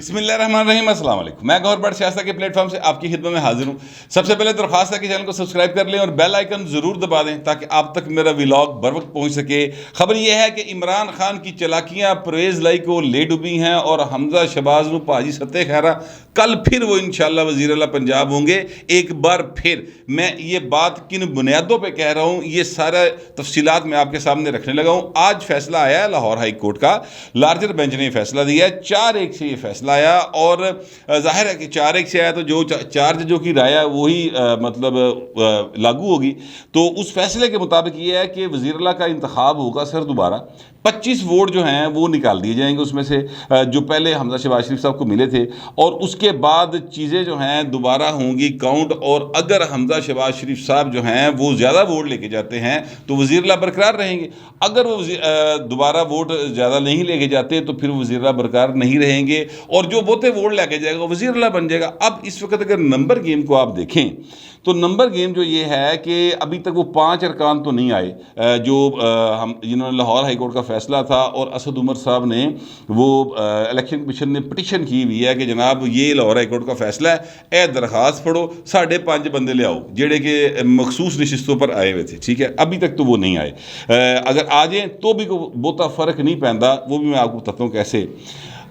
بسم اللہ الرحمن الرحیم، السلام علیکم۔ میں گور بٹ سیاست کے پلیٹ فارم سے آپ کی خدمت میں حاضر ہوں۔ سب سے پہلے درخواست ہے کہ چینل کو سبسکرائب کر لیں اور بیل آئیکن ضرور دبا دیں تاکہ آپ تک میرا ولاگ بر وقت پہنچ سکے۔ خبر یہ ہے کہ عمران خان کی چلاکیاں پرویز لائی کو لے ڈوبی ہیں اور حمزہ شہباز نو پاجی ستہ خیرہ کل پھر وہ انشاءاللہ وزیر اعلیٰ پنجاب ہوں گے۔ ایک بار پھر میں یہ بات کن بنیادوں پہ کہہ رہا ہوں، یہ سارا تفصیلات میں آپ کے سامنے رکھنے لگا ہوں۔ آج فیصلہ آیا ہے لاہور ہائی کورٹ کا، لارجر بینچ نے فیصلہ دیا ہے، 4-1 سے یہ فیصلہ آیا اور ظاہر ہے کہ 4-1 سے آیا تو جو 4 ججوں کی رائے ہے وہی لاگو ہوگی۔ تو اس فیصلے کے مطابق یہ ہے کہ وزیر اعلیٰ کا انتخاب ہوگا سر دوبارہ، 25 ووٹ جو ہیں وہ نکال دیے جائیں گے اس میں سے جو پہلے حمزہ شہباز شریف صاحب کو ملے تھے، اور اس کے بعد چیزیں جو ہیں دوبارہ ہوں گی کاؤنٹ، اور اگر حمزہ شہباز شریف صاحب جو ہیں وہ زیادہ ووٹ لے کے جاتے ہیں تو وزیر اعلیٰ برقرار رہیں گے، اگر وہ دوبارہ ووٹ زیادہ نہیں لے کے جاتے تو پھر وزیر اعلیٰ برقرار نہیں رہیں گے، اور جو بہتے ووٹ لے کے جائے گا وزیر اعلیٰ بن جائے گا۔ اب اس وقت اگر نمبر گیم کو آپ دیکھیں تو نمبر گیم جو یہ ہے کہ ابھی تک وہ 5 ارکان تو نہیں آئے جو جنہوں نے لاہور ہائی کورٹ کا فیصلہ تھا، اور اسد عمر صاحب نے وہ الیکشن کمیشن نے پٹیشن کی ہوئی ہے کہ جناب یہ لاہور ہائی کورٹ کا فیصلہ ہے، اے درخواست پڑھو، 5.5 بندے لے آؤ جڑے کہ مخصوص نشستوں پر آئے ہوئے تھے، ٹھیک ہے، ابھی تک تو وہ نہیں آئے، اگر آ جائیں تو بھی کوئی بہتا فرق نہیں پیندا، وہ بھی میں آپ کو بتاتا ہوں کیسے۔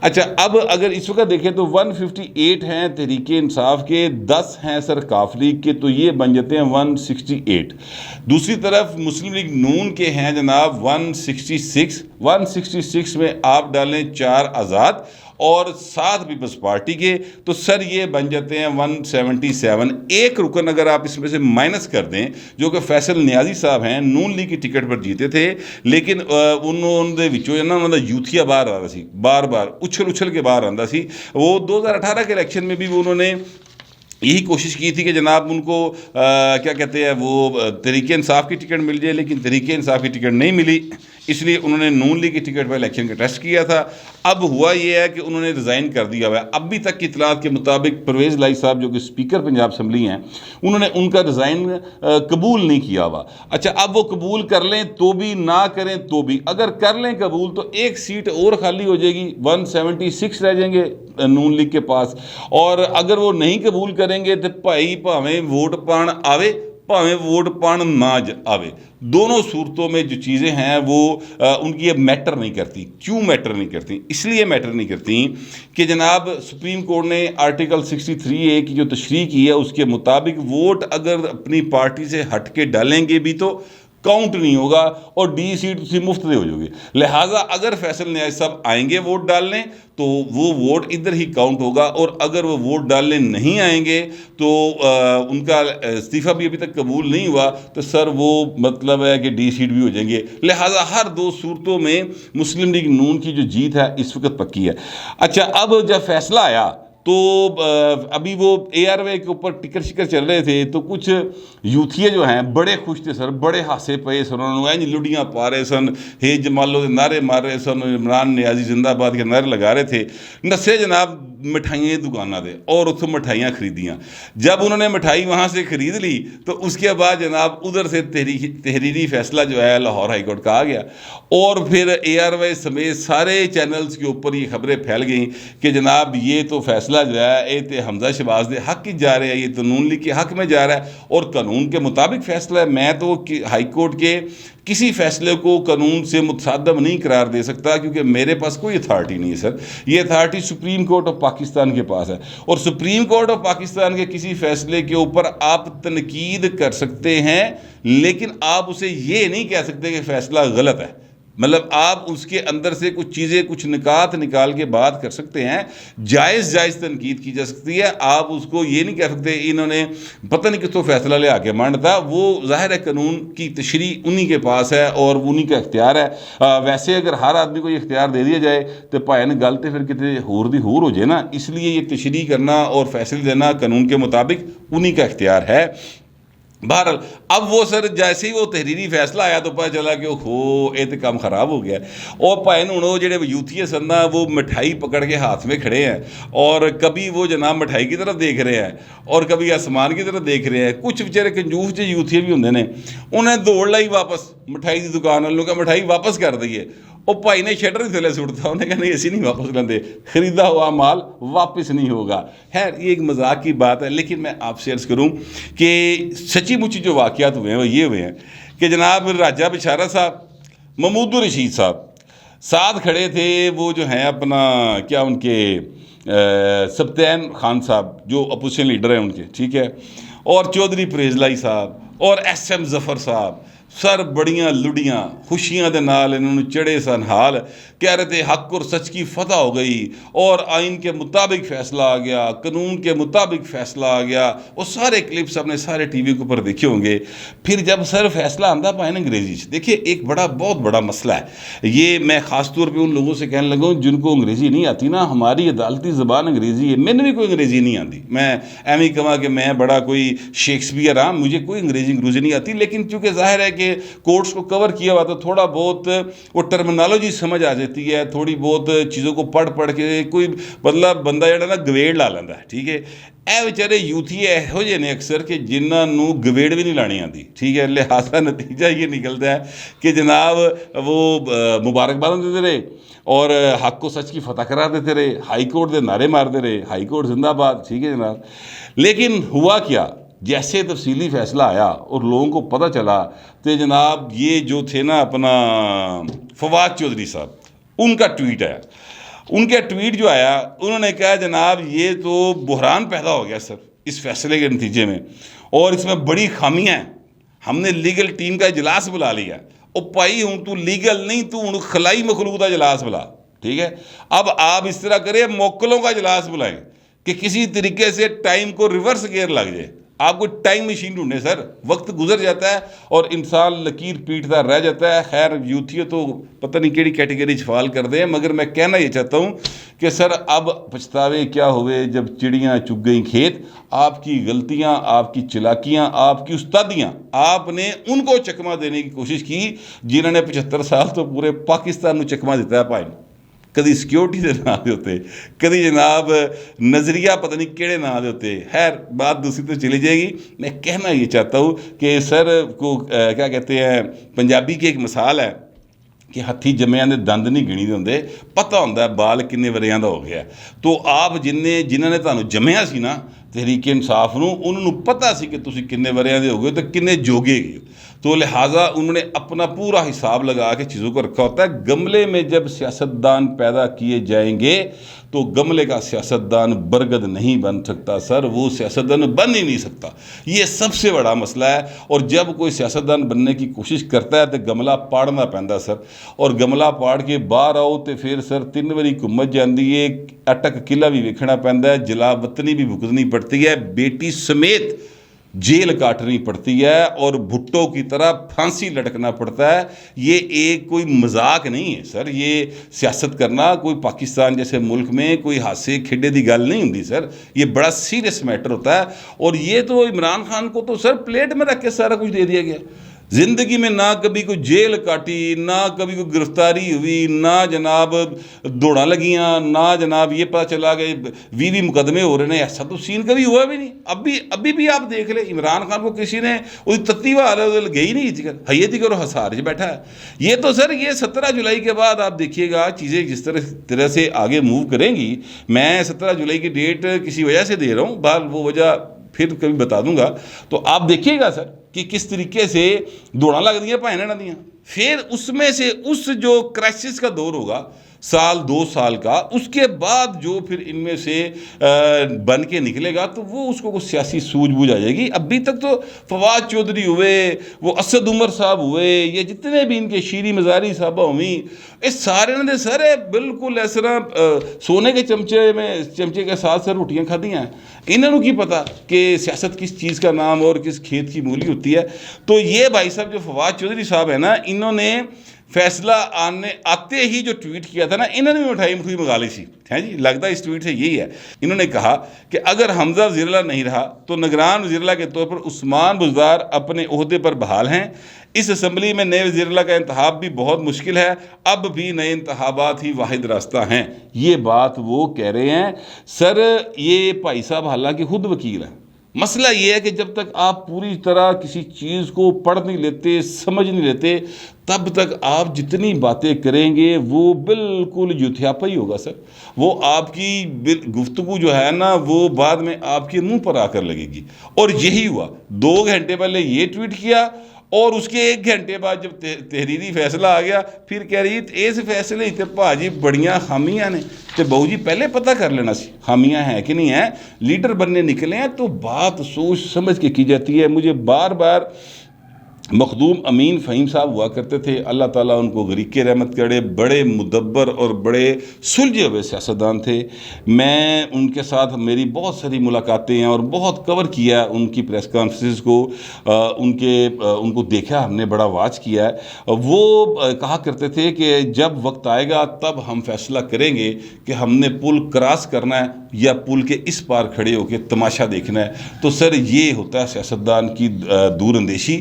اچھا، اب اگر اس وقت دیکھیں تو 158 ہیں تحریک انصاف کے، 10 ہیں سر کاف لیگ کے، تو یہ بن جاتے ہیں 168۔ دوسری طرف مسلم لیگ نون کے ہیں جناب 166 میں آپ ڈالیں 4 آزاد اور 7 پیپلز پارٹی کے، تو سر یہ بن جاتے ہیں 177۔ ایک رکن اگر آپ اس میں سے مائنس کر دیں جو کہ فیصل نیازی صاحب ہیں، نون لیگ کی ٹکٹ پر جیتے تھے، لیکن انہوں نے یوتھیا باہر آ رہا سی، بار بار اچھل کے باہر آندا سی۔ وہ 2018 کے الیکشن میں بھی وہ انہوں نے یہی کوشش کی تھی کہ جناب ان کو کیا کہتے ہیں وہ تحریک انصاف کی ٹکٹ مل جائے، لیکن تحریک انصاف کی ٹکٹ نہیں ملی، اس لیے انہوں نے نون لیگ کی ٹکٹ پر الیکشن کا ٹیسٹ کیا تھا۔ اب ہوا یہ ہے کہ انہوں نے ریزائن کر دیا ہوا ہے۔ ابھی تک کی اطلاعات کے مطابق پرویز لائی صاحب جو کہ اسپیکر پنجاب اسمبلی ہیں، انہوں نے ان کا ریزائن قبول نہیں کیا ہوا۔ اچھا، اب وہ قبول کر لیں تو بھی، نہ کریں تو بھی، اگر کر لیں قبول تو ایک سیٹ اور خالی ہو جائے گی، 176 رہ جائیں گے نون لیگ کے پاس، اور اگر وہ نہیں قبول کریں گے تو بھائی پاویں ووٹ پان آوے پاویں ووٹ پان نہ آوے، دونوں صورتوں میں جو چیزیں ہیں وہ ان کی اب میٹر نہیں کرتی۔ کیوں میٹر نہیں کرتی؟ اس لیے میٹر نہیں کرتی کہ جناب سپریم کورٹ نے آرٹیکل 63A کی جو تشریح کی ہے اس کے مطابق ووٹ اگر اپنی پارٹی سے ہٹ کے ڈالیں گے بھی تو کاؤنٹ نہیں ہوگا، اور ڈی سیٹ اسی مفت دے ہو جائے گی۔ لہٰذا اگر فیصل نیاز صاحب آئیں گے ووٹ ڈالنے تو وہ ووٹ ادھر ہی کاؤنٹ ہوگا، اور اگر وہ ووٹ ڈالنے نہیں آئیں گے تو ان کا استعفیٰ بھی ابھی تک قبول نہیں ہوا تو سر وہ مطلب ہے کہ ڈی سیٹ بھی ہو جائیں گے۔ لہٰذا ہر 2 صورتوں میں مسلم لیگ نون کی جو جیت ہے اس وقت پکی ہے۔ اچھا، اب جب فیصلہ آیا تو ابھی وہ ARY کے اوپر ٹکر شکر چل رہے تھے تو کچھ یوتھیے جو ہیں بڑے خوش تھے سر، بڑے ہاسے پے سن، انہوں نے لڑیاں پا رہے سن، ہے جمالو کے نعرے مار رہے سن، عمران نیازی زندہ آباد کے نعرے لگا رہے تھے، نسے جناب مٹھائیاں دکانہ دے اور اتوں مٹھائیاں خریدیاں۔ جب انہوں نے مٹھائی وہاں سے خرید لی تو اس کے بعد جناب ادھر سے تحریری فیصلہ جو ہے لاہور ہائی کورٹ کا آ گیا، اور پھر ARY سمیت سارے چینلز کے اوپر یہ خبریں پھیل گئیں کہ جناب یہ تو فیصلہ جو ہے یہ تو حمزہ شہباز دے حق کی جا رہا ہے، یہ تو نون لیگ کے حق میں جا رہا ہے، اور قانون کے مطابق فیصلہ ہے۔ میں تو ہائی کورٹ کے کسی فیصلے کو قانون سے متصادم نہیں قرار دے سکتا، کیونکہ میرے پاس کوئی اتھارٹی نہیں ہے سر، یہ authority supreme court of Pakistan کے پاس ہے، اور سپریم کورٹ آف پاکستان کے کسی فیصلے کے اوپر آپ تنقید کر سکتے ہیں، لیکن آپ اسے یہ نہیں کہہ سکتے کہ فیصلہ غلط ہے۔ مطلب آپ اس کے اندر سے کچھ چیزیں، کچھ نکات نکال کے بات کر سکتے ہیں، جائز تنقید کی جا سکتی ہے، آپ اس کو یہ نہیں کہہ سکتے انہوں نے پتہ نہیں کتوں فیصلہ لے آ کے مانڈتا۔ وہ ظاہر ہے قانون کی تشریح انہی کے پاس ہے اور انہی کا اختیار ہے۔ ویسے اگر ہر آدمی کو یہ اختیار دے دیا جائے تو پائے نے گل تو پھر کتنے ہور دی ہور ہو جائے نا، اس لیے یہ تشریح کرنا اور فیصلے دینا قانون کے مطابق انہی کا اختیار ہے۔ بہرحال اب وہ سر جیسے ہی وہ تحریری فیصلہ آیا تو پتہ چلا کہ یہ تو کام خراب ہو گیا، اور پائے ہوں وہ جڑے یوتھیے سن نا وہ مٹھائی پکڑ کے ہاتھ میں کھڑے ہیں، اور کبھی وہ جناب مٹھائی کی طرف دیکھ رہے ہیں اور کبھی آسمان کی طرف دیکھ رہے ہیں۔ کچھ بیچارے کنجوس جو یوتھیے بھی ہوندے نے، انہیں دوڑ لائی واپس مٹھائی کی دکان والوں کا، مٹھائی واپس کر دیے، وہ بھائی نے شٹر ہی تھلے سٹتا، انہیں کہا نہیں ایسی نہیں واپس لیندے، خریدا ہوا مال واپس نہیں ہوگا۔ خیر یہ ایک مذاق کی بات ہے، لیکن میں آپ سے عرض کروں کہ سچی مچی جو واقعات ہوئے ہیں وہ یہ ہوئے ہیں کہ جناب راجہ بشارہ صاحب، محمود الرشید صاحب ساتھ کھڑے تھے، وہ جو ہیں اپنا کیا ان کے سبطین خان صاحب جو اپوزیشن لیڈر ہیں ان کے، ٹھیک ہے، اور چودھری پریز لائی صاحب اور ایس ایم ظفر صاحب، سر بڑیاں لڑیاں خوشیاں دے نال انہوں نے چڑھے سن، حال کہہ رہے تھے حق اور سچ کی فتح ہو گئی اور آئین کے مطابق فیصلہ آ گیا، قانون کے مطابق فیصلہ آ گیا۔ وہ سارے کلپس آپ نے سارے ٹی وی کے اوپر دیکھے ہوں گے۔ پھر جب سر فیصلہ آندہ پائے نا انگریزی سے، دیکھیے ایک بہت بڑا مسئلہ ہے یہ، میں خاص طور پہ ان لوگوں سے کہنے لگا ہوں جن کو انگریزی نہیں آتی نا، ہماری عدالتی زبان انگریزی ہے، میں نے بھی کوئی انگریزی نہیں آتی، میں ایویں کہا کہ میں بڑا کوئی شیکسپیئر ہاں، مجھے کوئی انگریزی نہیں آتی، لیکن چونکہ ظاہر ہے کہ کورٹس کو کور کیا ہوا تو تھوڑا بہت وہ ٹرمنالوجی سمجھ آ جاتی ہے، تھوڑی بہت چیزوں کو پڑھ کے کوئی مطلب بندہ جڑا نا گویڑ لا لینا ہے، ٹھیک ہے۔ اے بیچارے یوتھی یہو جہے نے اکثر کہ جنہاں نو گویڑ بھی نہیں لانی آتی، ٹھیک ہے، لہٰذا نتیجہ یہ نکلتا ہے کہ جناب وہ مبارکباد دیتے رہے اور حق کو سچ کی فتح قرار دیتے رہے، ہائی کورٹ دے نعرے مارتے رہے، ہائی کورٹ زندہ باد، ٹھیک ہے جناب۔ لیکن ہوا کیا، جیسے تفصیلی فیصلہ آیا اور لوگوں کو پتہ چلا تو جناب یہ جو تھے نا اپنا فواد چودھری صاحب، ان کا ٹویٹ آیا، ان کا ٹویٹ جو آیا انہوں نے کہا جناب یہ تو بحران پیدا ہو گیا سر اس فیصلے کے نتیجے میں، اور اس میں بڑی خامیاں ہیں، ہم نے لیگل ٹیم کا اجلاس بلا لیا، او پائی ہوں تو لیگل نہیں، تو ہوں خلائی مخلوق کا اجلاس بلا، ٹھیک ہے۔ اب آپ اس طرح کریں موکلوں کا اجلاس بلائیں کہ کسی طریقے سے ٹائم کو ریورس گیئر لگ جائے، آپ کو ٹائم مشین ڈھونڈے سر، وقت گزر جاتا ہے اور انسان لکیر پیٹتا رہ جاتا ہے۔ خیر یوتھی تو پتہ نہیں کیڑی کیٹیگری فال کر دیں، مگر میں کہنا یہ چاہتا ہوں کہ سر اب پچھتاوے کیا ہوئے جب چڑیاں چگ گئیں کھیت، آپ کی غلطیاں، آپ کی چلاکیاں، آپ کی استادیاں، آپ نے ان کو چکمہ دینے کی کوشش کی جنہوں نے 75 سال تو پورے پاکستان میں چکمہ دیتا ہے پائیں، کدی سیکیورٹی دے نام دے ہوتے، کدی جناب نظریہ پتہ نہیں کیڑے نام دے ہوتے۔ خیر بات دوسری تو چلی جائے گی، میں کہنا یہ چاہتا ہوں کہ سر کو کیا کہتے ہیں، پنجابی کی ایک مثال ہے کہ ہتھی جمعیاں دے دند نہیں گنی دے ہوندے، پتہ ہوندہ ہے بال کنے وریاں دا ہو گیا ہے۔ تو آپ جنہوں نے تانوں جمعیا سی نا تحریک انصاف نو، انہوں نے پتہ سی کہ تسی کنے وریاں دے ہو گئے تو کنے جوگے گئے، تو لہٰذا انہوں نے اپنا پورا حساب لگا کے چیزوں کو رکھا ہوتا ہے۔ گملے میں جب سیاستدان پیدا کیے جائیں گے تو گملے کا سیاستدان برگد نہیں بن سکتا سر، وہ سیاستدان بن ہی نہیں سکتا، یہ سب سے بڑا مسئلہ ہے۔ اور جب کوئی سیاستدان بننے کی کوشش کرتا ہے تو گملہ پاڑنا پہندا سر، اور گملہ پاڑ کے باہر آؤ تو پھر سر 3 واری گھمت جاندی ہے، اٹک قلعہ بھی ویکھنا پہندا ہے، جلا وطنی بھی بھگتنی پڑتی ہے، بیٹی سمیت جیل کاٹنی پڑتی ہے اور بھٹو کی طرح پھانسی لٹکنا پڑتا ہے۔ یہ ایک کوئی مذاق نہیں ہے سر، یہ سیاست کرنا کوئی پاکستان جیسے ملک میں کوئی ہاسے کھیڈے دی گل نہیں ہوندی سر، یہ بڑا سیریس میٹر ہوتا ہے۔ اور یہ تو عمران خان کو تو سر پلیٹ میں رکھ کے سارا کچھ دے دیا گیا، زندگی میں نہ کبھی کوئی جیل کاٹی، نہ کبھی کوئی گرفتاری ہوئی، نہ جناب دوڑاں لگیاں، نہ جناب یہ پتہ چلا کہ 20 مقدمے ہو رہے ہیں، ایسا تو سین کبھی ہوا بھی نہیں۔ ابھی بھی آپ دیکھ لیں عمران خان کو کسی نے وہ تتی بہار گئی نہیں، حیتی کرو ہسار بیٹھا ہے۔ یہ تو سر یہ 17 جولائی کے بعد آپ دیکھیے گا چیزیں جس طرح سے آگے موو کریں گی۔ میں 17 جولائی کی ڈیٹ کسی وجہ سے دے رہا ہوں، بہرحال وہ وجہ پھر کبھی بتا دوں گا، تو آپ دیکھیے گا سر کہ کس طریقے سے دوڑاں لگ دیا پہنے نہ دیا۔ پھر اس میں سے اس جو کرائسس کا دور ہوگا سال 2 سال کا، اس کے بعد جو پھر ان میں سے بن کے نکلے گا تو وہ اس کو سیاسی سوجھ بوجھ آ جائے گی۔ ابھی تک تو فواد چودھری ہوئے، وہ اسد عمر صاحب ہوئے، یہ جتنے بھی ان کے شیری مزاری صاحبہ ہوئیں، اس سارے نے سر بالکل اس طرح سونے کے چمچے کے ساتھ سر روٹیاں کھادیاں ہیں۔ انہوں کی پتہ کہ سیاست کس چیز کا نام اور کس کھیت کی مولی ہوتی ہے۔ تو یہ بھائی صاحب جو فواد چودھری صاحب ہیں نا، انہوں نے فیصلہ آتے ہی جو ٹویٹ کیا تھا نا، انہوں نے مٹھائی منگا لی سی، ہے جی، لگتا ہے اس ٹویٹ سے یہی ہے۔ انہوں نے کہا کہ اگر حمزہ وزیر اللہ نہیں رہا تو نگران وزیر اللہ کے طور پر عثمان بزدار اپنے عہدے پر بحال ہیں، اس اسمبلی میں نئے وزیر اللہ کا انتخاب بھی بہت مشکل ہے، اب بھی نئے انتخابات ہی واحد راستہ ہیں۔ یہ بات وہ کہہ رہے ہیں سر، یہ بھائی صاحب حالانکہ خود وکیل ہیں، مسئلہ یہ ہے کہ جب تک آپ پوری طرح کسی چیز کو پڑھ نہیں لیتے، سمجھ نہیں لیتے، تب تک آپ جتنی باتیں کریں گے وہ بالکل یوتھیاپا ہی ہوگا سر. وہ آپ کی گفتگو جو ہے نا وہ بعد میں آپ کے منہ پر آ کر لگے گی. اور یہی ہوا. 2 گھنٹے پہلے یہ ٹویٹ کیا اور اس کے 1 گھنٹے بعد جب تحریری فیصلہ آ گیا پھر کہہ رہی اس فیصلے تے بھاجی بڑیاں خامیاں نے تے بہو جی پہلے پتہ کر لینا سی خامیاں ہیں کہ نہیں ہیں. لیڈر بننے نکلے ہیں تو بات سوچ سمجھ کے کی جاتی ہے. مجھے بار بار مخدوم امین فہیم صاحب ہوا کرتے تھے، اللہ تعالیٰ ان کو غریق رحمت کرے، بڑے مدبر اور بڑے سلجھے ہوئے سیاستدان تھے. میں ان کے ساتھ میری بہت ساری ملاقاتیں ہیں اور بہت کور کیا ان کی پریس کانفرنسز کو، ان کو دیکھا ہم نے، بڑا واچ کیا ہے. وہ کہا کرتے تھے کہ جب وقت آئے گا تب ہم فیصلہ کریں گے کہ ہم نے پل کراس کرنا ہے یا پل کے اس پار کھڑے ہو کے تماشا دیکھنا ہے. تو سر یہ ہوتا ہے سیاستدان کی دور اندیشی.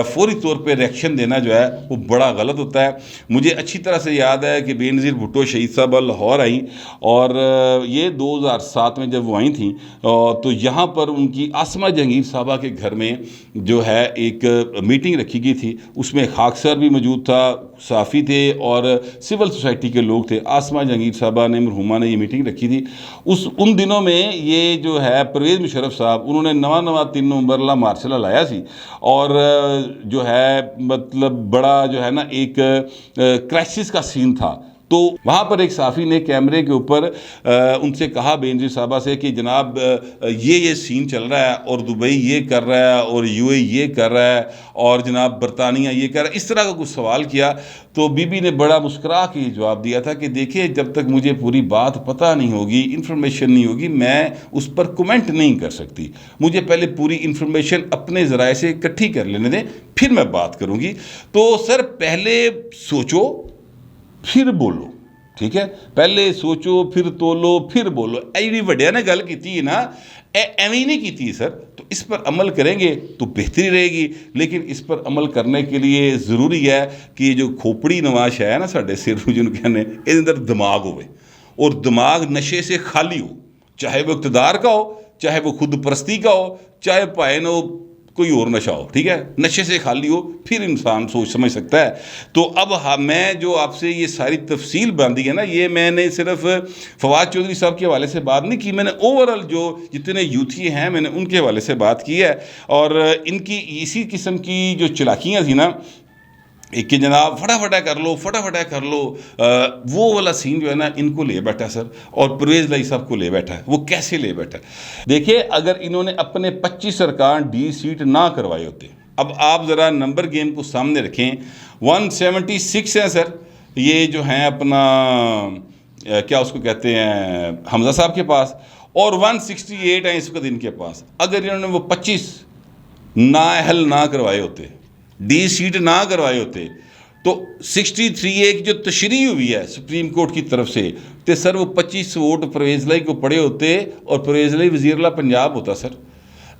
فوری طور پہ ریکشن دینا جو ہے وہ بڑا غلط ہوتا ہے. مجھے اچھی طرح سے یاد ہے کہ بے نظیر بھٹو شہید صاحبہ لاہور آئیں اور یہ 2007 میں جب وہ آئی تھیں تو یہاں پر ان کی آسمہ جہانگیر صاحبہ کے گھر میں جو ہے ایک میٹنگ رکھی گئی تھی. اس میں خاک سر بھی موجود تھا، صحافی تھے اور سول سوسائٹی کے لوگ تھے. آسمہ جہانگیر صاحبہ نے، مرحومہ نے، یہ میٹنگ رکھی تھی. ان دنوں میں یہ جو ہے پرویز مشرف صاحب انہوں نے نواں 3 نومبر لا مارشل لایا سی اور جو ہے مطلب بڑا جو ہے نا ایک کرائسس کا سین تھا. تو وہاں پر ایک صحافی نے کیمرے کے اوپر ان سے کہا بے نظیر صاحبہ سے کہ جناب یہ سین چل رہا ہے اور دبئی یہ کر رہا ہے اور یو اے یہ کر رہا ہے اور جناب برطانیہ یہ کر رہا ہے. اس طرح کا کچھ سوال کیا تو بی بی نے بڑا مسکرا کے جواب دیا تھا کہ دیکھیں جب تک مجھے پوری بات پتہ نہیں ہوگی، انفارمیشن نہیں ہوگی، میں اس پر کومنٹ نہیں کر سکتی. مجھے پہلے پوری انفارمیشن اپنے ذرائع سے اکٹھی کر لینے دیں پھر میں بات کروں گی. تو سر پہلے سوچو پھر بولو، ٹھیک ہے؟ پہلے سوچو پھر تولو پھر بولو. ایڈی وڈیا نے گل کی نا ایویں نہیں کی سر. تو اس پر عمل کریں گے تو بہتری رہے گی. لیکن اس پر عمل کرنے کے لیے ضروری ہے کہ یہ جو کھوپڑی نواش ہے نا ساڈے سر جن کہنے اس اندر دماغ ہوئے اور دماغ نشے سے خالی ہو، چاہے وہ اقتدار کا ہو، چاہے وہ خود پرستی کا ہو، چاہے پائے نہ ہو کوئی اور نشہ ہو، ٹھیک ہے؟ نشے سے خالی ہو پھر انسان سوچ سمجھ سکتا ہے. تو اب میں جو آپ سے یہ ساری تفصیل باندھی ہے نا یہ میں نے صرف فواد چودھری صاحب کے حوالے سے بات نہیں کی، میں نے اوورال جو جتنے یوتھی ہیں میں نے ان کے حوالے سے بات کی ہے. اور ان کی اسی قسم کی جو چلاکیاں تھیں نا کہ جناب فٹافٹ کر لو وہ والا سین جو ہے نا ان کو لے بیٹھا سر اور پرویز لائی صاحب کو لے بیٹھا ہے. وہ کیسے لے بیٹھا؟ دیکھیں اگر انہوں نے اپنے 25 ارکان ڈی سیٹ نہ کروائے ہوتے، اب آپ ذرا نمبر گیم کو سامنے رکھیں، 176 ہیں سر یہ جو ہیں اپنا کیا اس کو کہتے ہیں حمزہ صاحب کے پاس، اور 168 ہیں اس وقت ان کے پاس. اگر انہوں نے وہ 25 نااہل نہ کروائے ہوتے، ڈی سیٹ نہ کروائے ہوتے تو 63 ایک جو تشریح ہوئی ہے سپریم کورٹ کی طرف سے تو سر وہ 25 ووٹ پرویز لائی کو پڑے ہوتے اور پرویز لائی وزیر اعلیٰ پنجاب ہوتا. سر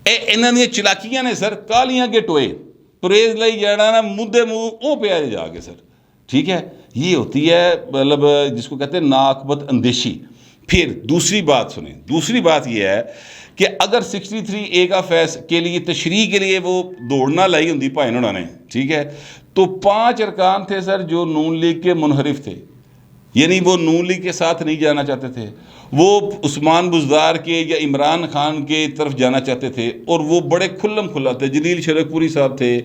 انہوں نے چلاکیاں نے سر کالیاں کے ٹوئے پرویز لائی جانا نا مدے منہ او پہ آئے جا کے سر، ٹھیک ہے؟ یہ ہوتی ہے مطلب جس کو کہتے ہیں ناقبت اندیشی. پھر دوسری بات سنیں، دوسری بات یہ ہے کہ اگر 63 اے کا فیص کے لیے تشریح کے لیے وہ دوڑنا لائی ہوں پائے انہوں نے، ٹھیک ہے؟ تو 5 ارکان تھے سر جو نون لیگ کے منحرف تھے، یعنی وہ نون لیگ کے ساتھ نہیں جانا چاہتے تھے، وہ عثمان بزدار کے یا عمران خان کے طرف جانا چاہتے تھے اور وہ بڑے کھلم کھلا تھے. جلیل شرک پوری صاحب تھے،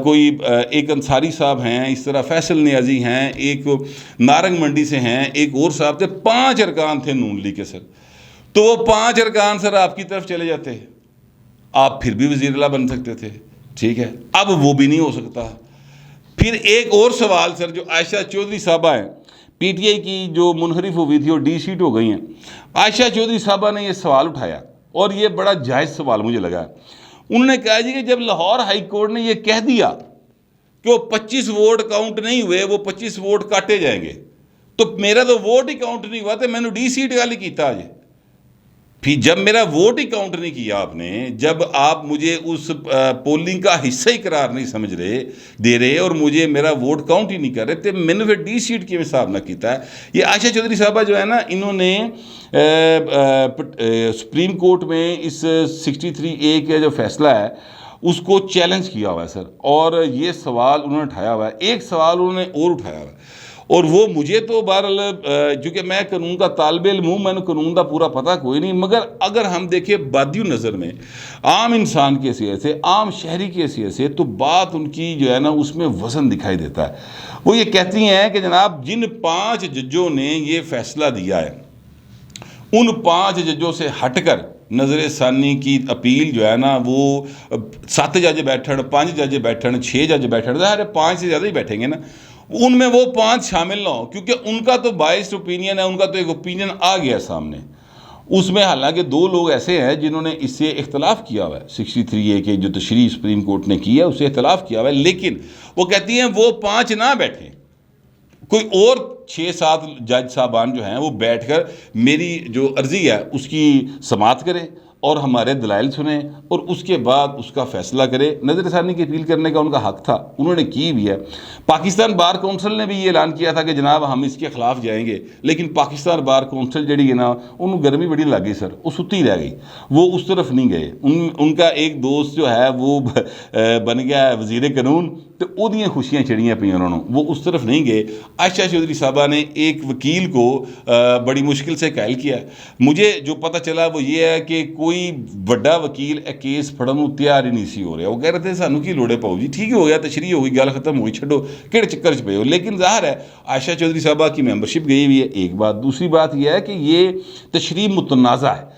کوئی ایک انصاری صاحب ہیں، اس طرح فیصل نیازی ہیں، ایک نارنگ منڈی سے ہیں، ایک اور صاحب تھے. 5 ارکان تھے نون لیگ کے سر. تو وہ 5 ارکان سر آپ کی طرف چلے جاتے، آپ پھر بھی وزیر اعلیٰ بن سکتے تھے، ٹھیک ہے؟ اب وہ بھی نہیں ہو سکتا. پھر ایک اور سوال سر جو عائشہ چودھری صاحبہ ہیں، پی ٹی آئی کی جو منحرف ہوئی تھی اور ڈی سیٹ ہو گئی ہیں، عائشہ چودھری صاحبہ نے یہ سوال اٹھایا اور یہ بڑا جائز سوال مجھے لگا. انہوں نے کہا جی کہ جب لاہور ہائی کورٹ نے یہ کہہ دیا کہ وہ 25 ووٹ کاؤنٹ نہیں ہوئے، وہ 25 ووٹ کاٹے جائیں گے، تو میرا تو ووٹ ہی کاؤنٹ نہیں ہوا تو میں نے ڈی سیٹ والی کیتا. پھر جب میرا ووٹ ہی کاؤنٹ نہیں کیا آپ نے، جب آپ مجھے اس پولنگ کا حصہ ہی قرار نہیں سمجھ دے رہے اور مجھے میرا ووٹ کاؤنٹ ہی نہیں کر رہے، تو میں نے پھر ڈی سیٹ کی حساب نہ کیتا ہے۔ یہ عائشہ چودھری صاحبہ جو ہے نا، انہوں نے سپریم کورٹ میں اس 63A کا جو فیصلہ ہے اس کو چیلنج کیا ہوا ہے سر، اور یہ سوال انہوں نے اٹھایا ہوا ہے۔ ایک سوال انہوں نے اور اٹھایا ہوا ہے، اور وہ مجھے تو بہرحال چونکہ میں قانون کا طالب علم ہوں، میں نے قانون کا پورا پتہ کوئی نہیں، مگر اگر ہم دیکھیں بادی نظر میں عام انسان کی حیثیت سے، عام شہری کی حیثیت سے، تو بات ان کی جو ہے نا اس میں وزن دکھائی دیتا ہے۔ وہ یہ کہتی ہیں کہ جناب جن 5 ججوں نے یہ فیصلہ دیا ہے، ان 5 ججوں سے ہٹ کر نظر ثانی کی اپیل جو ہے نا، وہ 7 جج بیٹھن، 5 جج بیٹھن، 6 جج بیٹھن، ظاہر ہے 5 سے زیادہ ہی بیٹھیں گے نا، ان میں وہ 5 شامل نہ ہو، کیونکہ ان کا تو بائسڈ اوپینین ہے، ان کا تو ایک اوپینین آ گیا سامنے۔ اس میں حالانکہ 2 لوگ ایسے ہیں جنہوں نے اس سے اختلاف کیا ہوا ہے، 63A کے جو تشریح سپریم کورٹ نے کی ہے اس سے اختلاف کیا ہوا ہے، لیکن وہ کہتی ہیں وہ 5 نہ بیٹھیں، کوئی اور 6-7 جج صاحبان جو ہیں وہ بیٹھ کر میری جو عرضی ہے اس کی سماعت کریں اور ہمارے دلائل سنیں، اور اس کے بعد اس کا فیصلہ کرے۔ نظر ثانی کی اپیل کرنے کا ان کا حق تھا، انہوں نے کی بھی ہے۔ پاکستان بار کونسل نے بھی یہ اعلان کیا تھا کہ جناب ہم اس کے خلاف جائیں گے، لیکن پاکستان بار کونسل جڑی ہے نا، انہوں گرمی بڑی لگ گئی سر، وہ ستی رہ گئی، وہ اس طرف نہیں گئے۔ ان کا ایک دوست جو ہے وہ بن گیا وزیر قانون، تو وہ دیاں خوشیاں چڑھیاں پہ انہوں نے، وہ اس طرف نہیں گئے۔ عائشہ چودھری صاحبہ نے ایک وکیل کو بڑی مشکل سے قائل کیا۔ مجھے جو پتہ چلا وہ یہ ہے کہ کوئی بڑا وکیل کیس پڑھن نوں تیار ہی نہیں سی ہو رہا، وہ کہہ رہے تھے سانوں کی لوڑے پاؤ جی، ٹھیک ہو گیا، تشریح ہو گئی، گل ختم ہوئی، چھڈو کہڑے چکر چ پے ہو۔ لیکن ظاہر ہے عائشہ چودھری صاحبہ کی ممبرشپ گئی ہوئی ہے، ایک بات۔ دوسری بات یہ ہے کہ یہ تشریح متنازع ہے،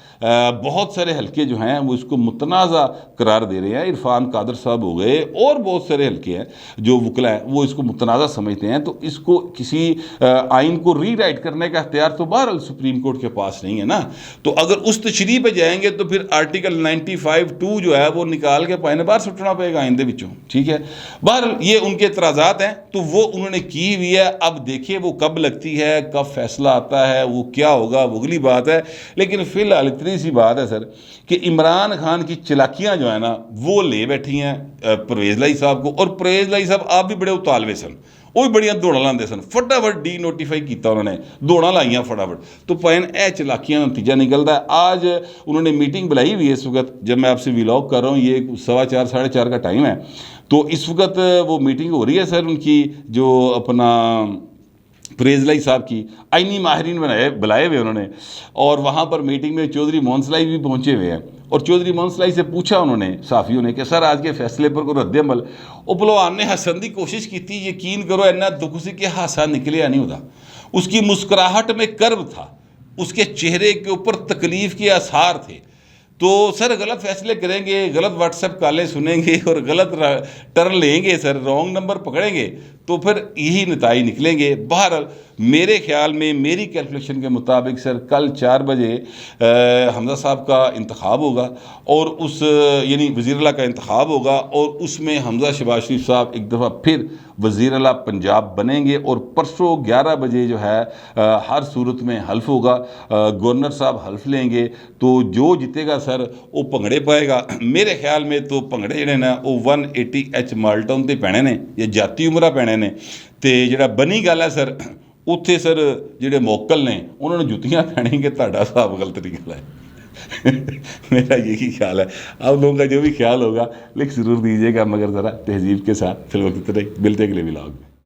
بہت سارے حلقے جو ہیں وہ اس کو متنازع قرار دے رہے ہیں۔ عرفان قادر صاحب ہو گئے اور بہت سارے حلقے ہیں جو وکلا ہیں وہ اس کو متنازع سمجھتے ہیں، تو اس کو کسی آئین کو ری رائٹ کرنے کا اختیار تو بہرحال سپریم کورٹ کے پاس نہیں ہے نا۔ تو اگر اس تشریح پہ جائیں گے تو پھر آرٹیکل 95(2) جو ہے وہ نکال کے پائنے باہر سٹنا پڑے گا آئندے وچوں، ٹھیک ہے۔ بہرحال یہ ان کے اعتراضات ہیں، تو وہ انہوں نے کی ہوئی ہے۔ اب دیکھیے وہ کب لگتی ہے، کب فیصلہ آتا ہے، وہ کیا ہوگا، وہ اگلی بات ہے۔ لیکن فی الحال اتنی سی بات ہے سر کہ عمران خان کی چلاکیاں جو ہیں نا وہ لے بیٹھی ہیں پرویز لائی صاحب کو، اور پرویز لائی صاحب آپ بھی بڑے اتالوے سن، وہ بھی بڑیاں دوڑاں لاندے سن، فٹافٹ ڈی نوٹیفائی کیتا انہوں نے، دوڑاں لائیاں فٹافٹ، تو پائن اے چلاکیاں نتیجہ نکلتا ہے۔ آج انہوں نے میٹنگ بلائی ہوئی ہے اس وقت، جب میں آپ سے ویلاگ کر رہا ہوں، یہ 4:15 4:30 کا ٹائم ہے، تو اس وقت وہ میٹنگ ہو رہی ہے سر ان کی، جو اپنا پرویز لائی صاحب کی آئینی ماہرین بلائے ہوئے انہوں نے، اور وہاں پر میٹنگ میں چودھری موہن سلائی بھی پہنچے ہوئے ہیں، اور چودھری موہن سلائی سے پوچھا انہوں نے صحافیوں نے کہ سر آج کے فیصلے پر کوئی رد عمل؟ وہ پہلوان نے ہسن دی کوشش کی تھی، یقین کرو اینا دکھ سی کہ ہاسا نکلیا نہیں ہوتا، اس کی مسکراہٹ میں کرب تھا، اس کے چہرے کے اوپر تکلیف کے آثار تھے۔ تو سر غلط فیصلے کریں گے، غلط واٹس ایپ کالیں سنیں گے اور غلط ٹرن لیں گے سر، رانگ نمبر پکڑیں گے تو پھر یہی نتائج نکلیں گے۔ بہرحال میرے خیال میں، میری کیلکولیشن کے مطابق سر کل 4 بجے حمزہ صاحب کا انتخاب ہوگا، اور اس یعنی وزیر اعلیٰ کا انتخاب ہوگا، اور اس میں حمزہ شہباز شریف صاحب ایک دفعہ پھر وزیر اعلیٰ پنجاب بنیں گے، اور پرسوں 11 بجے جو ہے ہر صورت میں حلف ہوگا، گورنر صاحب حلف لیں گے، تو جو جیتے گا سر وہ بھنگڑے پائے گا۔ میرے خیال میں تو بھنگڑے جڑے نا وہ 180H مالٹن تے پینے نے، یا جاتی عمرہ پینے نے، تے جڑا بنی گل ہے سر اتھے سر جڑے موکل نے انہوں نے جتیاں پہنیں گے، تہاڈا صاحب غلط نکلا ہے۔ میرا یہی خیال ہے، آپ لوگوں کا جو بھی خیال ہوگا لکھ ضرور دیجیے گا، مگر ذرا تہذیب کے ساتھ۔ فی الوقت اتنا ہی، ملتے اگلے ولاگ میں۔